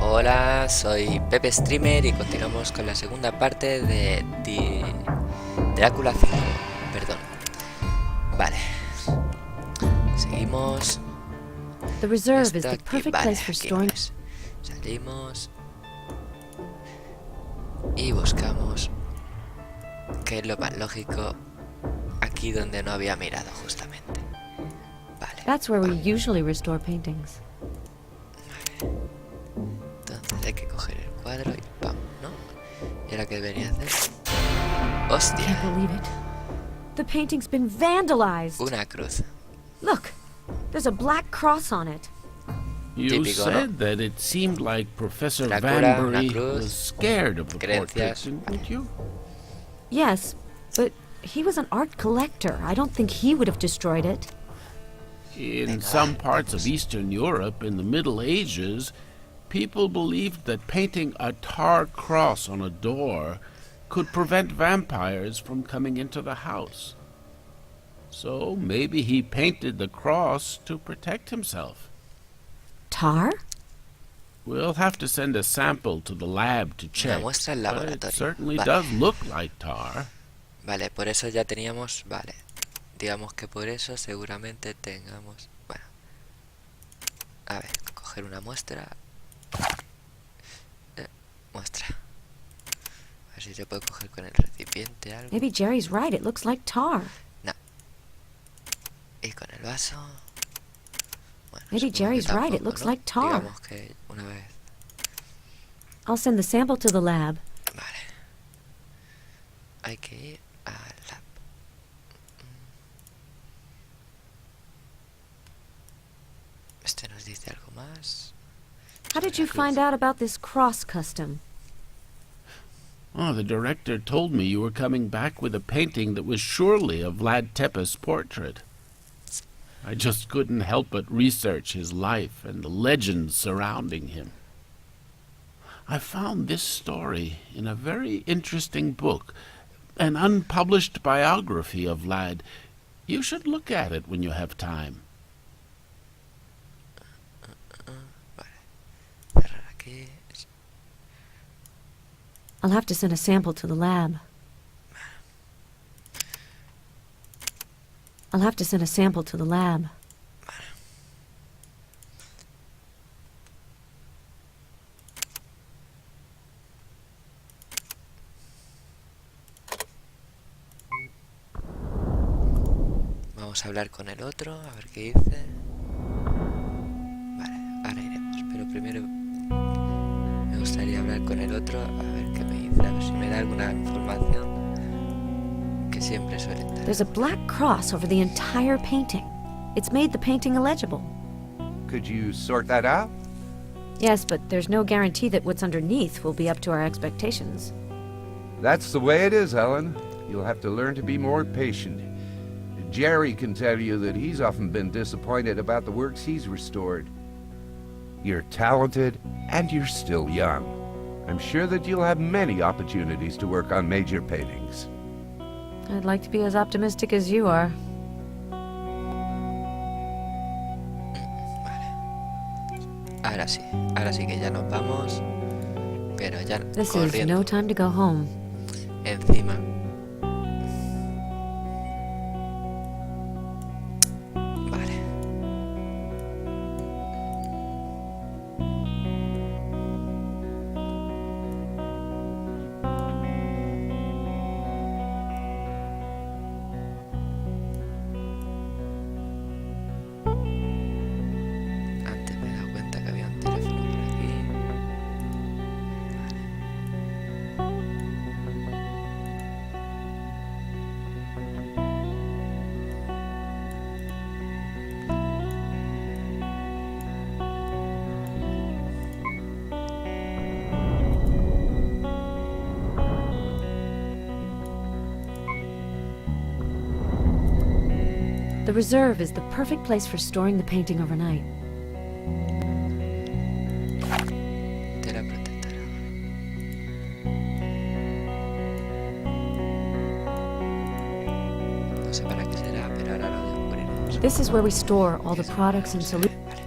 Hola, soy Pepe Streamer y continuamos con la segunda parte de Drácula 5. Perdón. Vale. Seguimos. The reserve is Esto the aquí. perfect Vale, place for aquí storing. no es. Salimos. Y buscamos. Que es lo más lógico. Aquí donde no había mirado justamente. Vale. That's where we usually restore paintings. Entonces hay que coger el cuadro y ¡pam! ¿No? ¿Y ahora qué debería hacer? ¡Hostia! Can't believe it. The painting's been vandalized. Una cruz. Look, there's a black cross on it. You Típico, ¿no? said that it seemed like Professor Dracula, una Vanbury cruz, was scared of the portrait, creencias. didn't you? Yes, but he was an art collector. I don't think he would have destroyed it. In some parts of Eastern Europe in the Middle Ages, people believed that painting a tar cross on a door could prevent vampires from coming into the house. So maybe he painted the cross to protect himself. Tar? We'll have to send a sample to the lab to check, muestra al but it laboratorio. certainly Vale. does look like tar. Vale, por eso ya teníamos... Vale. Digamos que por eso seguramente tengamos... Bueno. A ver, coger una muestra. Muestra. A ver si se puede coger con el recipiente algo. Maybe Jerry's right. It looks like tar. Y con el vaso... Bueno, Maybe supongo que Jerry's right. It tampoco, looks ¿no? like tar. Digamos que una vez... I'll send the sample to the lab. Vale. Hay que ir al lab. Este nos dice algo más. How did you find out about this cross custom? Oh, the director told me you were coming back with a painting that was surely a Vlad Tepes portrait. I just couldn't help but research his life and the legends surrounding him. I found this story in a very interesting book, an unpublished biography of Vlad. You should look at it when you have time. Vale. Cerrar aquí. I'll have to send a sample to the lab. I'll have to send a sample to the lab. Vamos a hablar con el otro, a ver qué dice. Vale, ahora iremos. Pero primero me gustaría hablar con el otro, a ver qué me dice, a ver si me da alguna información que siempre suelen dar. There's a black cross over the entire painting. It's made the painting illegible. Could you sort that out? Yes, but there's no guarantee that what's underneath will be up to our expectations. That's the way it is, Ellen. You'll have to learn to be more patient. Jerry can tell you that he's often been disappointed about the works he's restored. You're talented, and you're still young. I'm sure that you'll have many opportunities to work on major paintings. I'd like to be as optimistic as you are. Ahora sí que ya nos vamos, pero ya This is corriendo no time to go home. encima. Vale. Antes me he dado cuenta que había un teléfono por aquí. The reserve is the perfect place for storing the painting overnight. Tela protectora. No sé para qué será, pero ahora lo descubriremos. This is where we store all the products and solutions. Vale.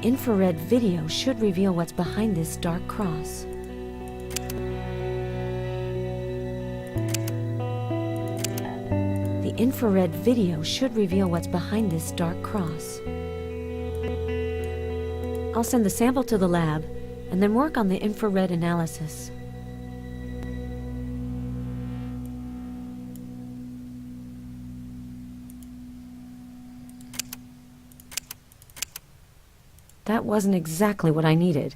infrared video should reveal what's behind this dark cross. The infrared video should reveal what's behind this dark cross. I'll send the sample to the lab and then work on the infrared analysis. That wasn't exactly what I needed.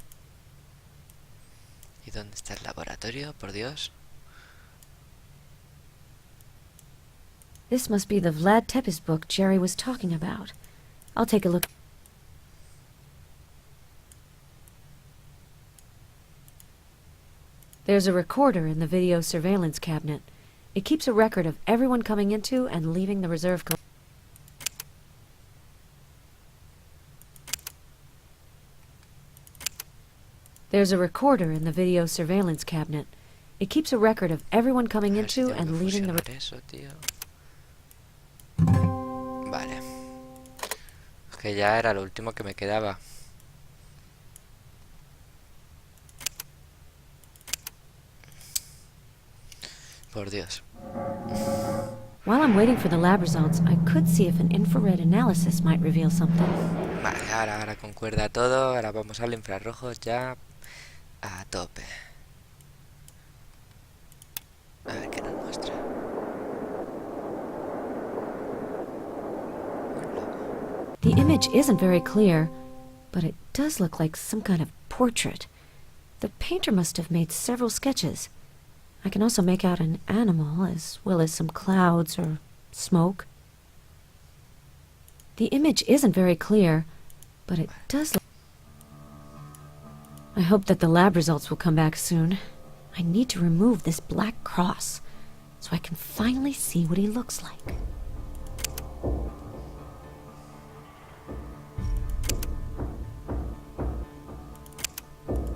¿Y dónde está el laboratorio, por Dios? This must be the Vlad Tepes book Jerry was talking about. I'll take a look. There's a recorder in the video surveillance cabinet. It keeps a record of everyone coming into and leaving the reserve. There's a recorder in the video surveillance cabinet. It keeps a record of everyone coming A ver si into tengo and que leaving the. fusionar eso, tío. Vale. Es que ya era lo último que me quedaba. Por Dios. While I'm waiting for the lab results, I could see if an infrared analysis might reveal something. Vale, ahora concuerda todo. Ahora vamos al infrarrojo ya a tope. A ver qué nos muestra. The image isn't very clear, but it does look like some kind of portrait. The painter must have made several sketches. I can also make out an animal, as well as some clouds or smoke. The image isn't very clear, but it does look... I hope that the lab results will come back soon. I need to remove this black cross, so I can finally see what he looks like.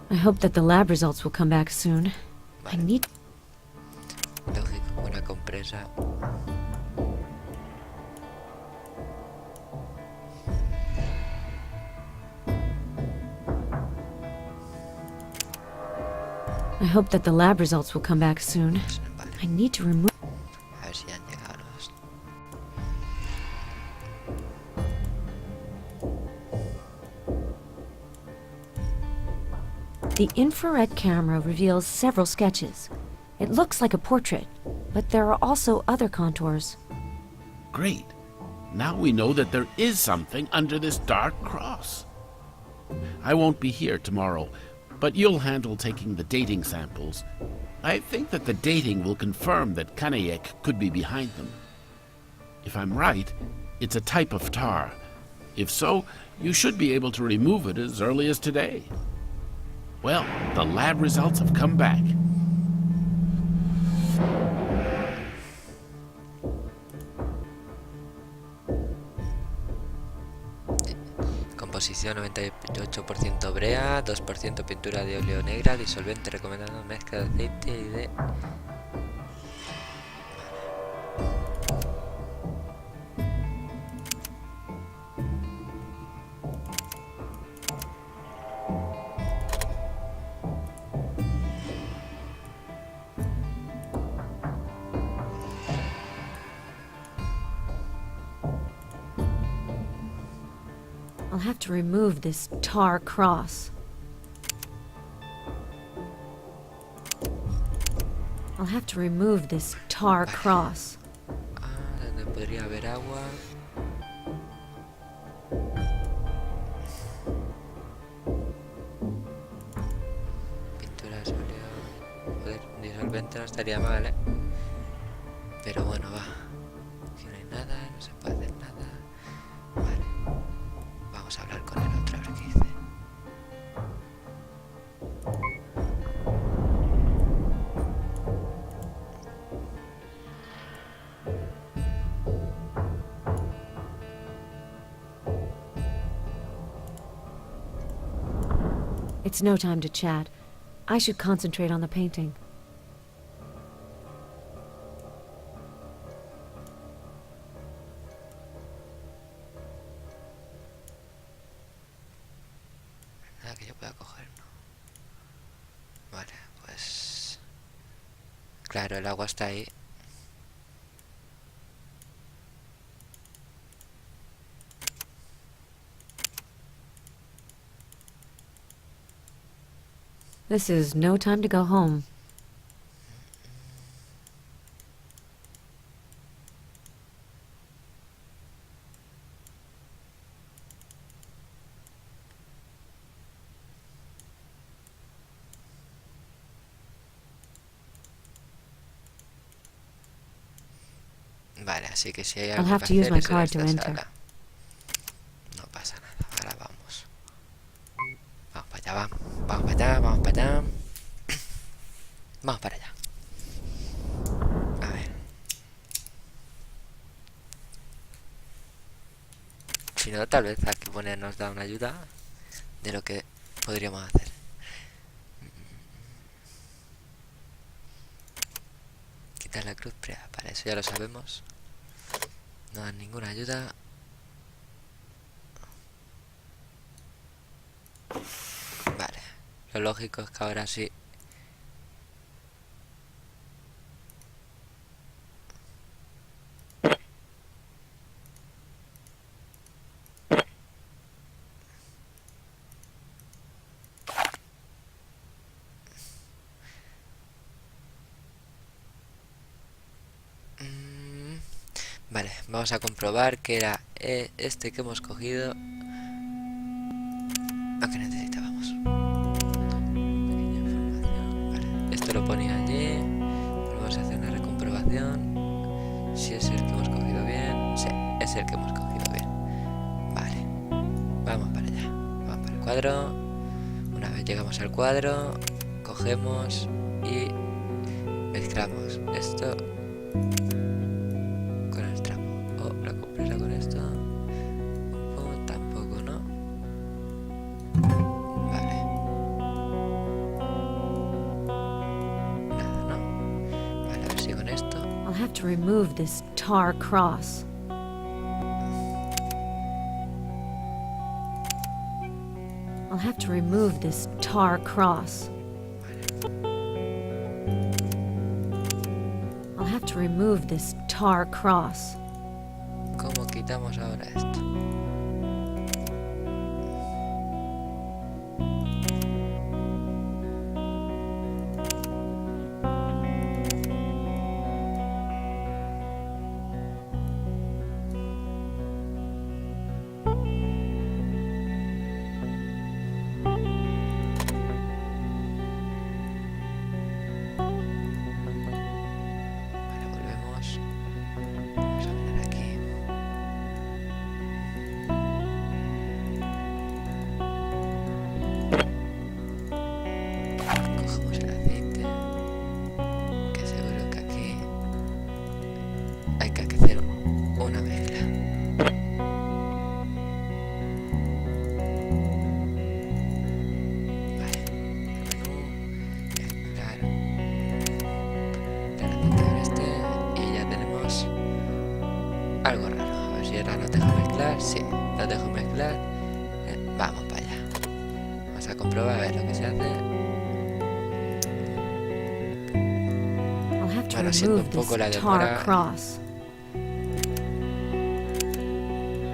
I hope that the lab results will come back soon. I Vale. need... Lógico, una compresa. I hope that the lab results will come back soon. Vale. I need to remove... A ver si han llegado los... The infrared camera reveals several sketches. It looks like a portrait, but there are also other contours. Great. Now we know that there is something under this dark cross. I won't be here tomorrow, but you'll handle taking the dating samples. I think that the dating will confirm that Kanayek could be behind them. If I'm right, it's a type of tar. If so, you should be able to remove it as early as today. Well, the lab results have come back. Composición 98% brea, 2% pintura de óleo negra, disolvente recomendado, mezcla de aceite y de... I'll have to remove this tar cross. I'll have to remove this tar cross. Ah, donde podría haber agua. Pinturas, óleo... Joder, disolvente no estaría mal, ¿eh? Pero bueno, va. Aquí no hay nada, no se puede hacer nada. Vale. Vamos a hablar con el otro, a ver qué dice. It's no time to chat. I should concentrate on the painting. Claro, el agua está ahí. This is no time to go home. Vale, así que si hay I'll algo have que to use hacer my es en card to esta enter. sala. No pasa nada, ahora vamos. Vamos para allá, vamos. Vamos para allá, vamos para allá. Vamos para allá. A ver. Si no, tal vez aquí pone nos da una ayuda de lo que podríamos hacer. Quitar la cruz, para eso ya lo sabemos. No dan ninguna ayuda. Vale. Lo lógico es que ahora sí. Vale, vamos a comprobar que era este que hemos cogido. Lo que necesitábamos. Pequeña información. Vale, esto lo ponía allí. Vamos a hacer una recomprobación. Si es el que hemos cogido bien. Sí, es el que hemos cogido bien. Vale, vamos para allá. Vamos para el cuadro. Una vez llegamos al cuadro, cogemos y mezclamos esto con el trapo. O la compresa con esto. O tampoco, ¿no? Vale. Nada, ¿no? Vale, a ver si con esto. I'll have to remove this tar cross. I'll have to remove this tar cross. I'll have to remove this tar cross. ¿Cómo quitamos ahora esto? Vale, volvemos. Vamos a mirar aquí. Cogemos el aceite. Que seguro que aquí hay que hacer una mezcla. Vale, menú, mezclar el aceite con este y ya tenemos algo raro. A ver si ahora nos deja mezclar. Sí, nos dejo mezclar. Vamos para allá. Vamos a comprobar a ver lo que se hace. I'll have to Bueno, siento un remove poco la this tar demora, cross.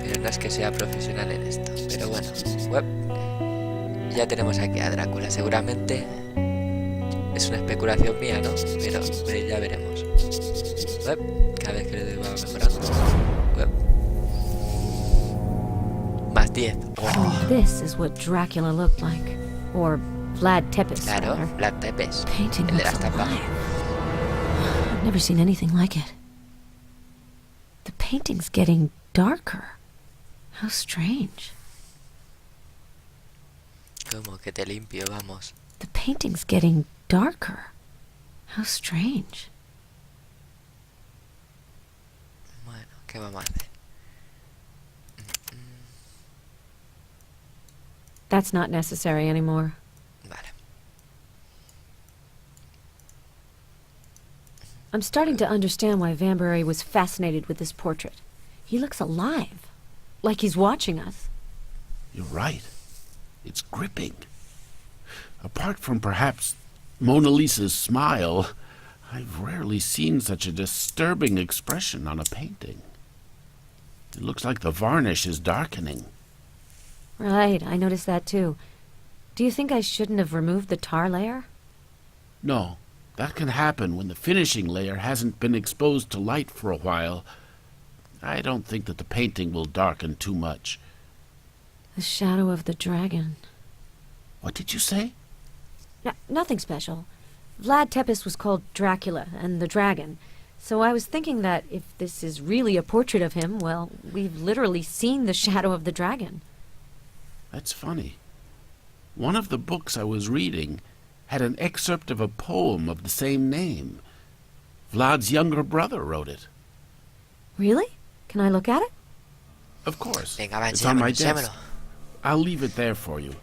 pero no es que sea profesional en esto. Pero bueno, web. Ya tenemos aquí a Drácula. Seguramente es una especulación mía, ¿no? Pero ya veremos. Web. Cada vez que le doy va mejorando. Web. Más 10. Oh, This is what Dracula looked like. Or Vlad Tepes, claro, rather. Black Tepes. Painting El de looks las tapas. alive. I've never seen anything like it. The painting's getting darker. How strange. Como que te limpio, vamos. The painting's getting darker. How strange. Bueno, ¿qué vamos a hacer? That's not necessary anymore. Vale. I'm starting to understand why Vanbury was fascinated with this portrait. He looks alive. Like he's watching us. You're right. It's gripping. Apart from perhaps Mona Lisa's smile, I've rarely seen such a disturbing expression on a painting. It looks like the varnish is darkening. Right, I noticed that too. Do you think I shouldn't have removed the tar layer? No, that can happen when the finishing layer hasn't been exposed to light for a while. I don't think that the painting will darken too much. The shadow of the dragon. What did you say? Nothing special. Vlad Tepes was called Dracula and the Dragon, so I was thinking that if this is really a portrait of him, well, we've literally seen the shadow of the dragon. That's funny. One of the books I was reading had an excerpt of a poem of the same name. Vlad's younger brother wrote it. Really? Can I look at it? Of course. Venga, va, It's on my enséñamelo, desk. I'll leave it there for you.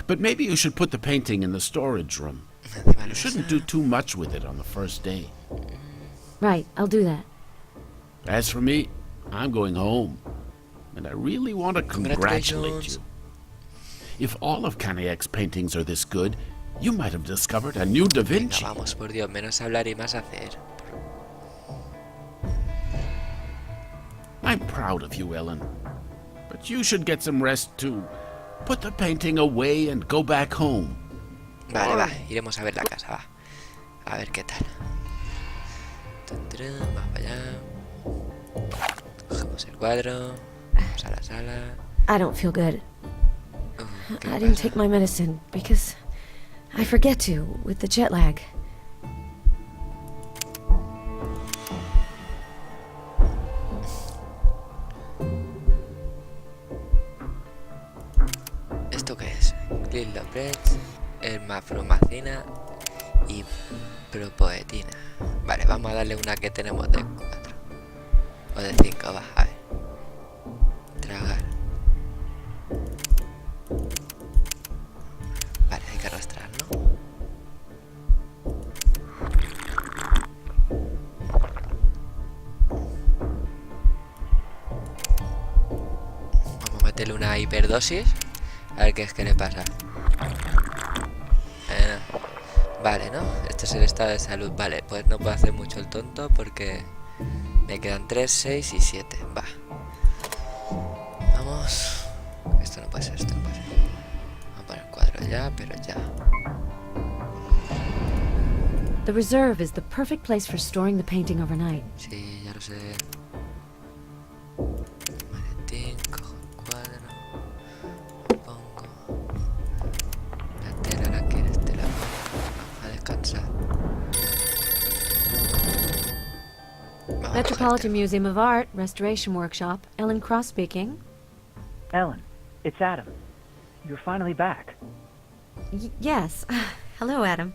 But maybe you should put the painting in the storage room. Encima You lo shouldn't esa. do too much with it on the first day. Right, I'll do that. As for me, I'm going home. And I really want to congratulate Congratulations. you. If all of Kaniak's paintings are this good, you might have discovered a new Da Venga, Vinci. vamos, por Dios, menos hablar y más hacer. I'm proud of you, Ellen. But you should get some rest too. Put the painting away and go back home. Vale, va, iremos a ver la casa, va. A ver qué tal. Tun, turun, vamos para allá. Cogemos el cuadro. Vamos a la sala. I don't feel good. ¿Qué I le didn't pasa? take my medicine because I forget to with the jet lag. ¿Esto qué es? Glilopretz, hermafromacina y propoetina. Vale, vamos a darle una que tenemos de 4. O de 5, va, a ver. Tragar. Vale, hay que arrastrar, ¿no? Vamos a meterle una hiperdosis. A ver qué es que le pasa. Vale, ¿no? Este es el estado de salud. Vale, pues no puedo hacer mucho el tonto porque me quedan 3, 6 y 7. Va. Vamos. Esto no puede ser, esto no puede ser. Vamos a poner el cuadro ya, pero ya. The reserve is the perfect place for storing the painting overnight. Sí, ya lo sé. Maletín, cojo el cuadro. Pongo. La tela la quieres, te la pongo. Vamos a descansar. Vamos a Metropolitan cogerte. Museum of Art, Restoration Workshop. Ellen Cross speaking. Ellen, it's Adam. You're finally back. Yes. Hello, Adam.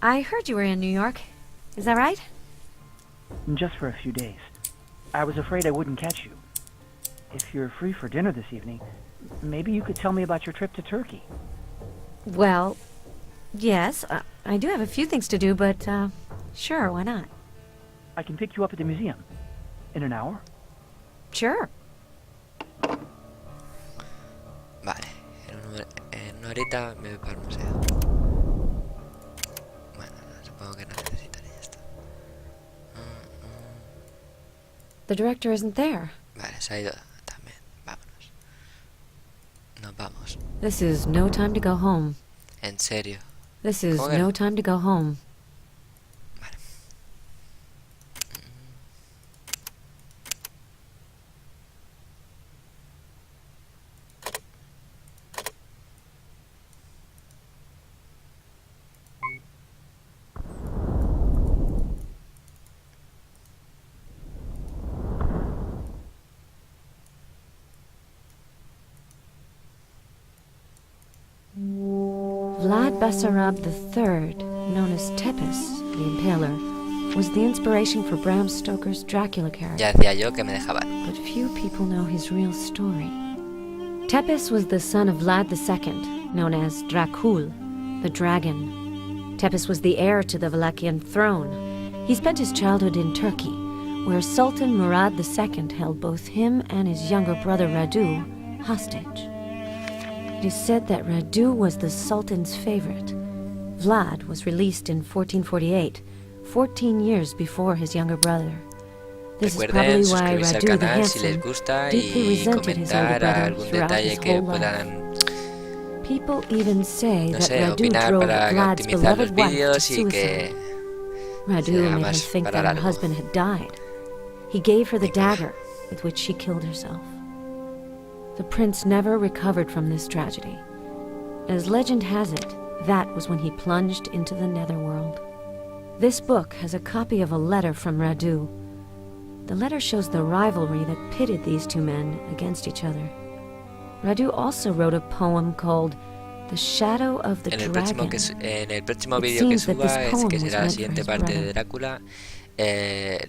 I heard you were in New York. Is that right? Just for a few days. I was afraid I wouldn't catch you. If you're free for dinner this evening, maybe you could tell me about your trip to Turkey. Well, yes. I do have a few things to do, but sure, why not? I can pick you up at the museum. In an hour? Sure. Vale, en una horita me voy para el museo. Bueno, no, supongo que no necesitaré ya está. The director isn't there. Vale, se ha ido también. Vámonos. Nos vamos. This is no time to go home. En serio. This is ¿Cómo que no? no time to go home. Vale. Vlad Basarab III, known as Tepes, the Impaler, was the inspiration for Bram Stoker's Dracula character. Ya decía yo que me dejaban. But few people know his real story. Tepes was the son of Vlad II, known as Dracul, the dragon. Tepes was the heir to the Wallachian throne. He spent his childhood in Turkey, where Sultan Murad II held both him and his younger brother Radu hostage. It is said that Radu was the Sultan's favorite. Vlad was released in 1448, 14 years before his younger brother. This is Recuerden probably why suscribirse al Radu the canal si les Handsome gusta deeply y resented his older comentar brother algún throughout detalle his que whole life. puedan, People even say no that sé, Radu opinar drove para Vlad's optimizar los beloved wife to vídeos y suicide. que Radu sea made her más think para that her largo. husband had died. He gave her the Venga. dagger with which she killed herself. The prince never recovered from this tragedy. As legend has it, that was when he plunged into the netherworld. This book has a copy of a letter from Radu. The letter shows the rivalry that pitted these two men against each other. Radu also wrote a poem called The Shadow of the En el Dragon. próximo It vídeo que seems that this suba, poem que was será la meant for siguiente his parte de brother. Drácula,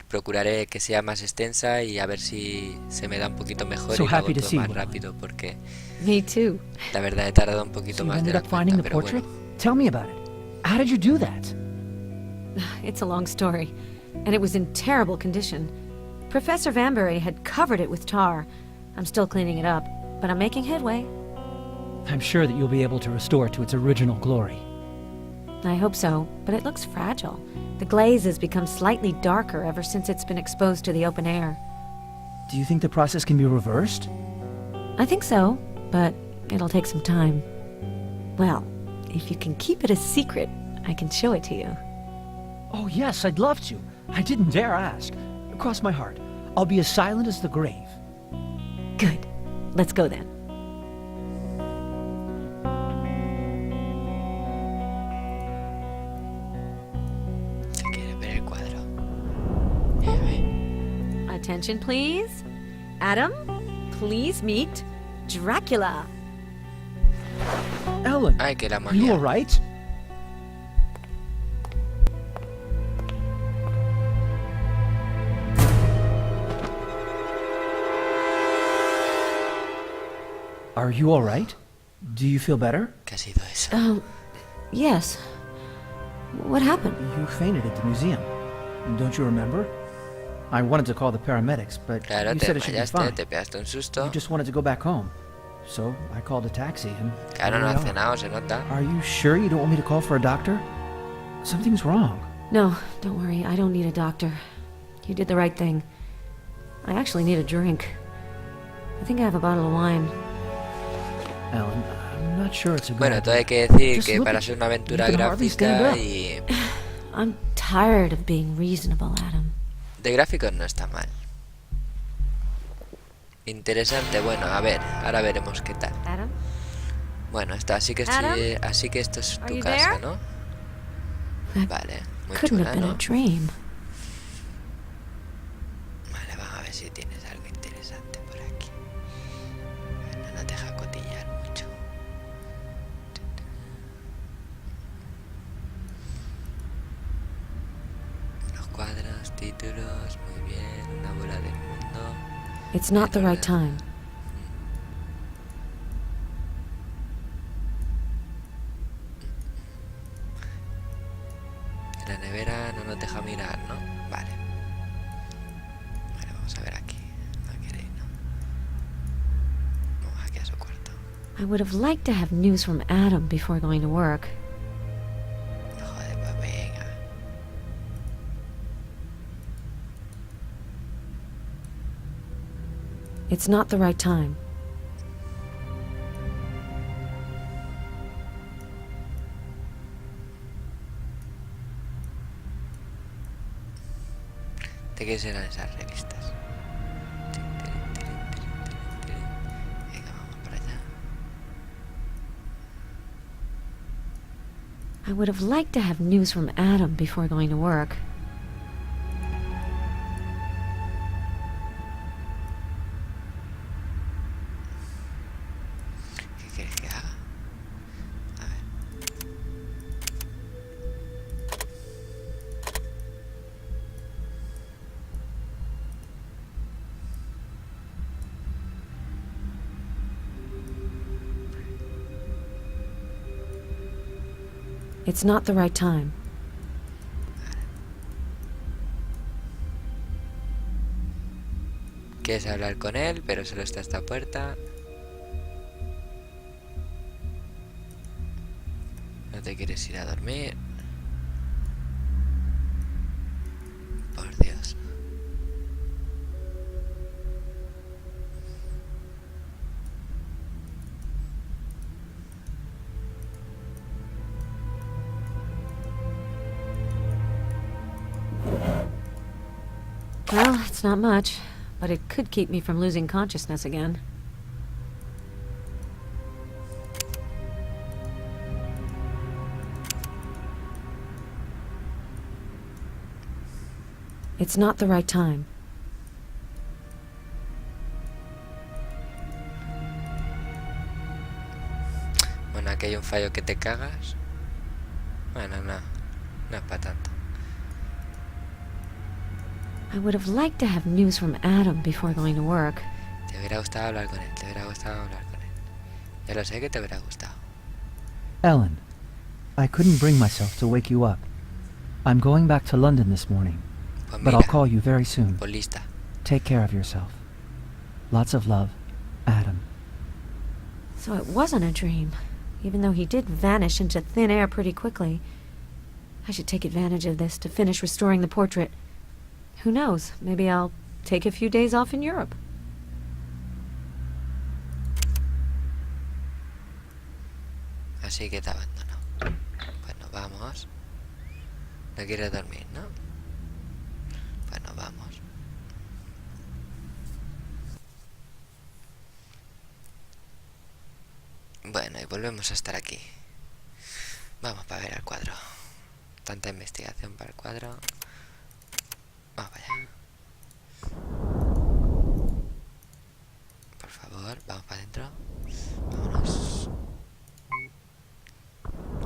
procuraré que sea más extensa y a ver si se me da un poquito mejor So y lo hago happy to todo see más you, Alan. rápido, porque Me too. la verdad he tardado un poquito So you más de ended la up finding cuenta, the pero portrait? bueno. Tell me about it. How did you do that? It's a long story, and it was in terrible condition. Professor Vanbury had covered it with tar. I'm still cleaning it up, but I'm making headway. I'm sure that you'll be able to restore it to its original glory. I hope so, but it looks fragile. The glaze has become slightly darker ever since it's been exposed to the open air. Do you think the process can be reversed? I think so, but it'll take some time. Well, if you can keep it a secret, I can show it to you. Oh, yes, I'd love to. I didn't dare ask. Cross my heart. I'll be as silent as the grave. Good. Let's go then. Se quiere ver el cuadro. Attention, please. Adam, please meet Dracula. Ellen, Ay, que la are you monía. all right? Are you all right? Do you feel better? ¿Qué ha sido eso? Yes. What happened? You fainted at the museum. Don't you remember? I wanted to call the paramedics, but Claro, you te said it should be desmayaste, fine. te pegaste un susto. You just wanted to go back home. So I called a taxi and Claro, here no we has are. cenado, se nota. Are you sure you don't want me to call for a doctor? Something's wrong. No, don't worry. I don't need a doctor. You did the right thing. I actually need a drink. I think I have a bottle of wine. Ellen, I'm not sure it's a good Bueno, todo hay idea. que decir Just que look para at ser you. una aventura You can hardly stand gráfica up. y I'm tired of being reasonable, Adam. de gráficos no está mal. Interesante, bueno, a ver, ahora veremos qué tal. Adam? Bueno, así que Adam? así que esto es Are tu you casa, there? ¿no? That Vale, muy couldn't chula, have been ¿no? a dream. Vale, vamos a ver si tienes algo interesante por aquí. Bueno, no te deja cotillar mucho. Los cuadros, títulos, muy bien, una bola del mundo. It's not the right time. La nevera no nos deja mirar, ¿no? Vale. Vale, vamos a ver aquí. No queréis, ¿no? Vamos aquí a su cuarto. I would have liked to have news from Adam before going to work. Joder, pues venga. It's not the right time. ¿De qué serán esas revistas? Venga, vamos para allá. I would have liked to have news from Adam before going to work. ¿Qué quieres que haga? A ver. It's not the right time. Quieres hablar con él, pero solo está esta puerta. No te quieres ir a dormir. Well, it's not much, but it could keep me from losing consciousness again. It's not the right time. Bueno, aquí hay un fallo que te cagas. Bueno, no es para tanto. I would have liked to have news from Adam before going to work. Te hubiera gustado hablar con él, te hubiera gustado hablar con él. Ya lo sé que te hubiera gustado. Ellen, I couldn't bring myself to wake you up. I'm going back to London this morning, Pues but mira, I'll call you very soon. pues lista. Take care of yourself. Lots of love, Adam. So it wasn't a dream, even though he did vanish into thin air pretty quickly. I should take advantage of this to finish restoring the portrait. Who knows, maybe I'll take a few days off in Europe. Así que te abandono. Pues nos vamos. No quieres dormir, ¿no? Pues nos vamos. Bueno, y volvemos a estar aquí. Vamos para ver el cuadro. Tanta investigación para el cuadro. Vamos para allá. Por favor, vamos para adentro. Vámonos.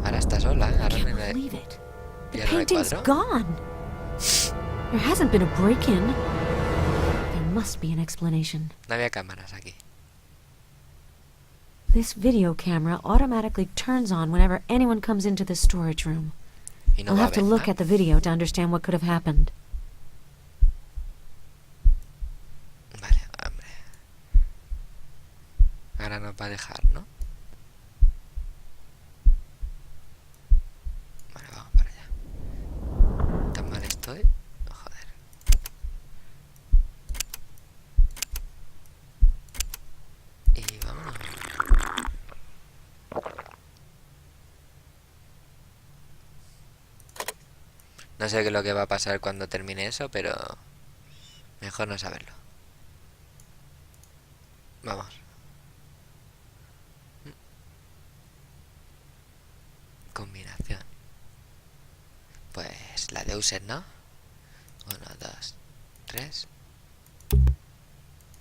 Ahora está sola, ¿eh? Ahora Can't no hay... believe it. The ¿Ya no hay painting's cuadro? gone. There hasn't been a break-in. There must be an explanation. No había cámaras aquí. This video camera automatically turns on whenever anyone comes into the storage room. Y no I'll va a have to haber look nada. at the video to understand what could have happened. Vale, hombre. Ahora nos va a dejar, ¿no? Vale, vamos para allá. ¿Tan mal estoy? Oh, joder. Y vámonos. No sé qué es lo que va a pasar cuando termine eso, pero mejor no saberlo. Vamos. Combinación. Pues la de user, ¿no? 1, 2, 3.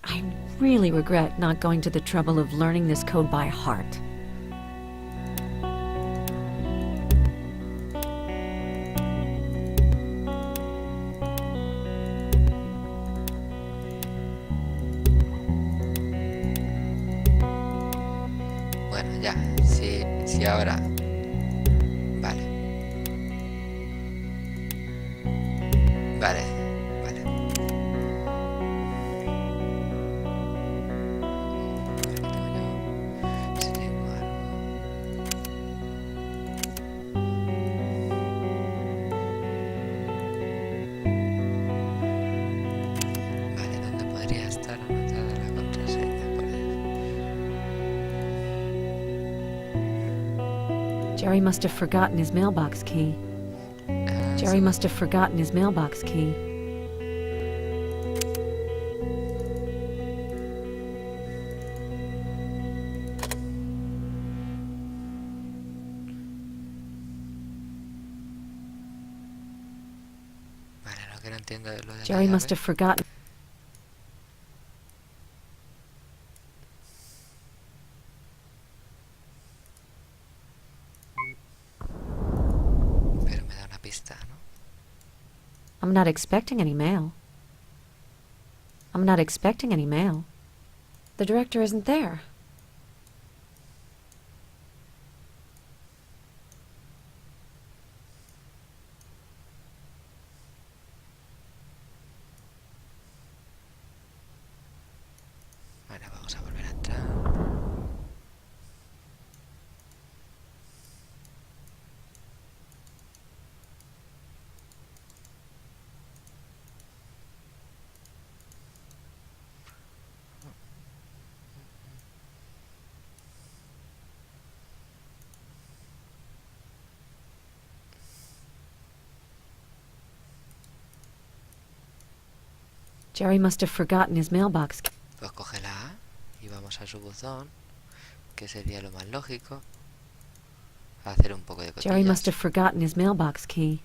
I really regret not going to the trouble of learning this code by heart. Bueno, ya. Sí, ahora. Vale. Vale. Vale. Aquí tengo yo. Si tengo algo. Vale, ¿dónde podría estar anotada la contraseña? Por ahí. Jerry must have forgotten his mailbox key. Ah, Jerry sí. must have forgotten his mailbox key. Vale, lo que no entiendo es lo de la Jerry must llave. have forgotten. Pero me da una pista, ¿no? I'm not expecting any mail. I'm not expecting any mail. The director isn't there. Vale, vamos a volver a entrar. Jerry must have forgotten his mailbox. Pues coge la A y vamos a su buzón, que sería lo más lógico. A hacer un poco de cotillas. Jerry must have forgotten his mailbox key.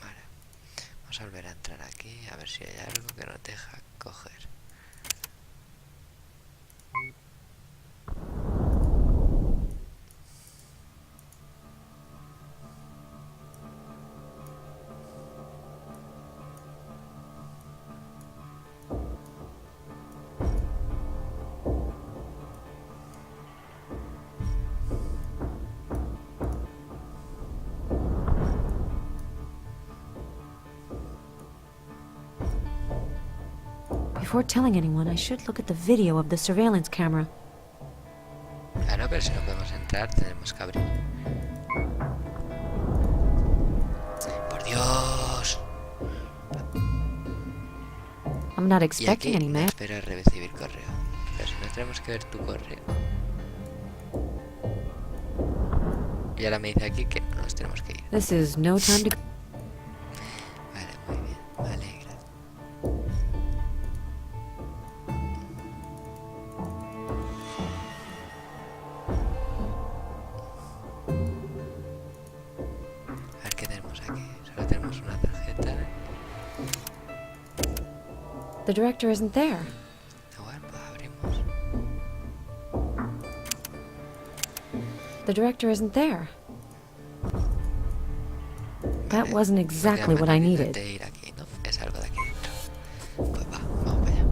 Vale. Vamos a volver a entrar aquí, a ver si hay algo que nos deja coger. Before telling anyone, I should look at the video of the surveillance camera. Claro, pero si no podemos entrar, tenemos que abrir. ¡Por Dios! I'm not Y expecting aquí any mail. espera recibir correo. Pero si no tenemos que ver tu correo. Y ahora me dice aquí que nos tenemos que ir. This is no time to... Vale, muy bien. Me alegra. A ver qué tenemos aquí. Solo tenemos una tarjeta. The director isn't there. Igual, pues abrimos. The director isn't there. That Vale, wasn't exactly what I needed. de ir aquí, ¿no? Es algo de aquí dentro. Pues va, vamos para allá.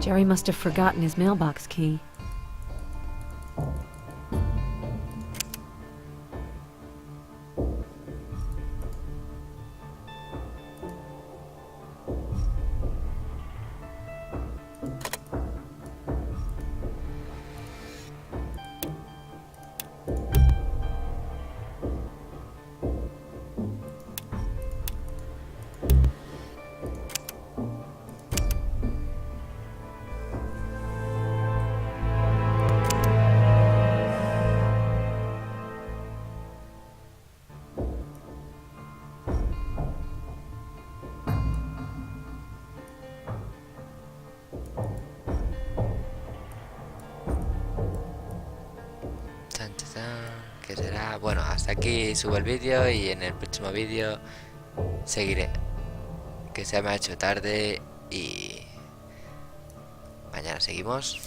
Jerry must have forgotten his mailbox key. Chan, chan, chan, que será... Bueno, hasta aquí subo el vídeo y en el próximo vídeo seguiré. Que se me ha hecho tarde y... mañana seguimos.